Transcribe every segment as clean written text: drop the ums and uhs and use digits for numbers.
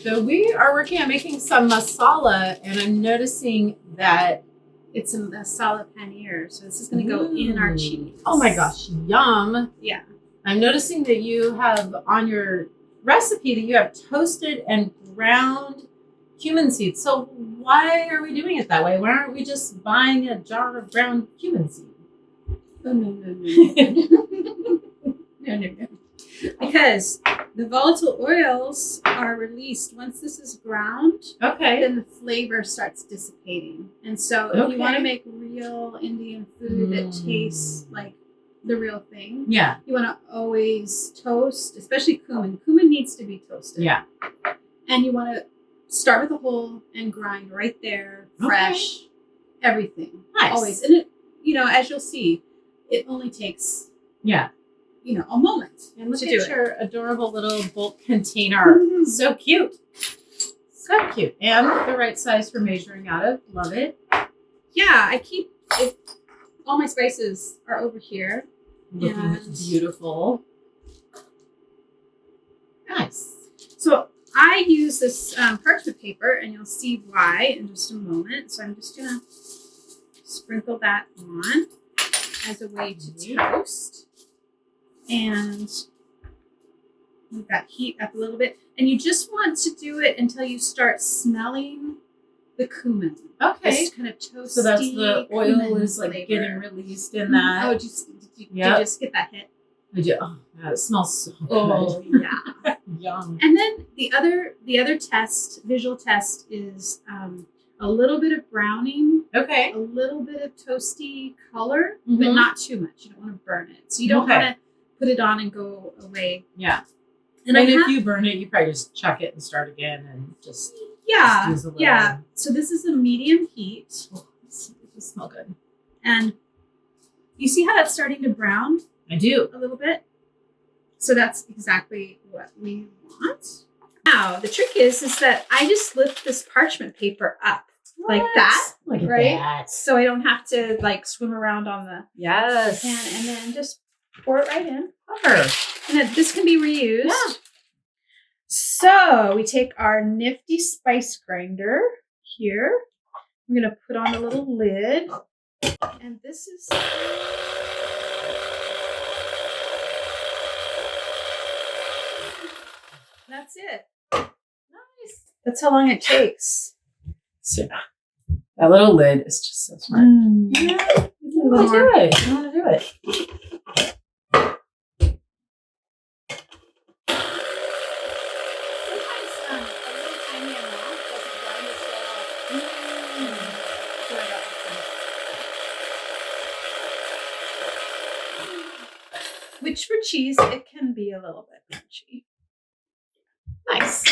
So we are working on making some masala, and I'm noticing that it's a masala paneer. So this is going to go in our cheese. Oh my gosh, yum. Yeah. I'm noticing that you have on your recipe that you have toasted and ground cumin seeds. So why are we doing it that way? Why aren't we just buying a jar of ground cumin seed? Oh, no. No. Because the volatile oils are released once this is ground. Okay. Then the flavor starts dissipating. And so if you want to make real Indian food that tastes like the real thing, yeah, you want to always toast, especially cumin. Cumin needs to be toasted. Yeah. And you want to start with a whole and grind right there, fresh, everything. Nice. Always. And it, as you'll see, it only takes a moment. And look to at do your adorable little bulk container. Mm-hmm. So cute. So cute. And the right size for measuring out of. Love it. Yeah, I keep it. All my spices are over here. Looking beautiful. Nice. So I use this parchment paper, and you'll see why in just a moment. So I'm just going to sprinkle that on as a way to toast. And we've got heat up a little bit. And you just want to do it until you start smelling the cumin. Okay. This kind of toasty. So that's the oil is like flavor. getting released in that. Oh, did you just get that hit? I do. Oh, yeah, it smells so good. Oh, yeah. Yum. And then the other visual test is a little bit of browning. Okay. A little bit of toasty color, but not too much. You don't want to burn it. So you don't want to put it on and go away. Yeah. And if you burn it, you probably just chuck it and start again and just use a little. Yeah. So this is a medium heat. Oh, it does smell good. And you see how that's starting to brown? I do. A little bit. So that's exactly what we want. Now, the trick is that I just lift this parchment paper up like that. Look at right? that. So I don't have to swim around on the Yes. pan, and then just pour it right in. Cover. And then this can be reused. Yeah. So we take our nifty spice grinder here. I'm going to put on a little lid. And this is... That's it. Nice. That's how long it takes. So, that little lid is just so smart. Yeah. You want to do it. You want to do it. Which for cheese, it can be a little bit crunchy. Nice.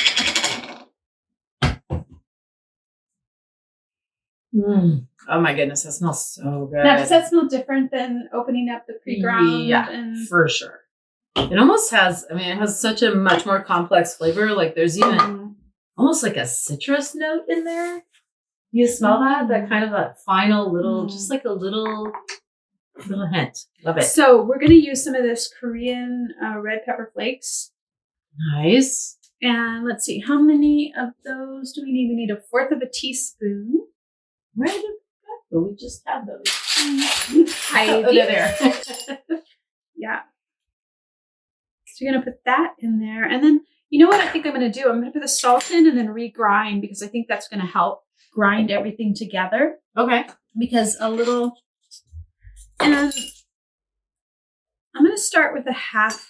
Oh my goodness, that smells so good. Now, does that smell different than opening up the pre-ground? Yeah, for sure. It almost has, it has such a much more complex flavor. Like there's even almost like a citrus note in there. You smell that? That kind of that final little, just like a little hint. Love it. So we're going to use some of this Korean red pepper flakes. Nice. And let's see, how many of those do we need? We need 1/4 teaspoon. Where did it go? We just had those. They're there. Yeah. So you're going to put that in there. And then, you know what I think I'm going to do? I'm going to put the salt in and then regrind, because I think that's going to help grind everything together. Okay. Because and I'm going to start with a half.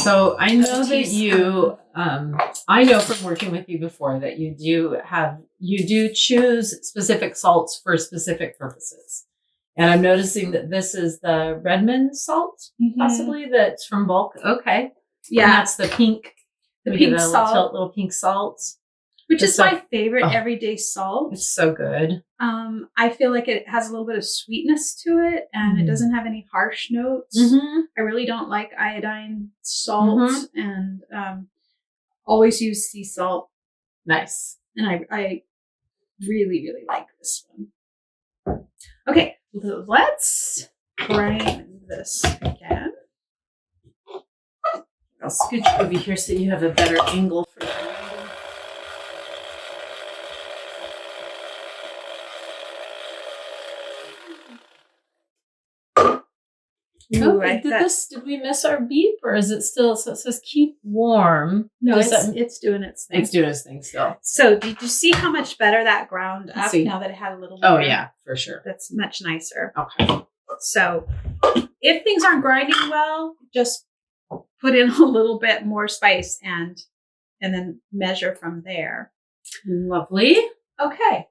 So I know that you, I know from working with you before that you do choose specific salts for specific purposes. And I'm noticing that this is the Redmond salt, possibly, that's from bulk. Okay. Yeah. And that's the pink. The pink salt. Little pink salt. Which is my favorite everyday salt. It's so good. I feel like it has a little bit of sweetness to it, and it doesn't have any harsh notes. I really don't like iodine salt, and always use sea salt. Nice. And I really, really like this one. Okay, let's grind this again. I'll scooch over here so you have a better angle for that. Ooh, Did we miss our beep, or is it still? So it says keep warm. No, Does it's doing its thing. It's doing its thing still. So did you see how much better that ground Let's up see. now that it had a little Oh more? yeah, for sure. That's much nicer. Okay. So if things aren't grinding well, just put in a little bit more spice and then measure from there. Lovely. Okay.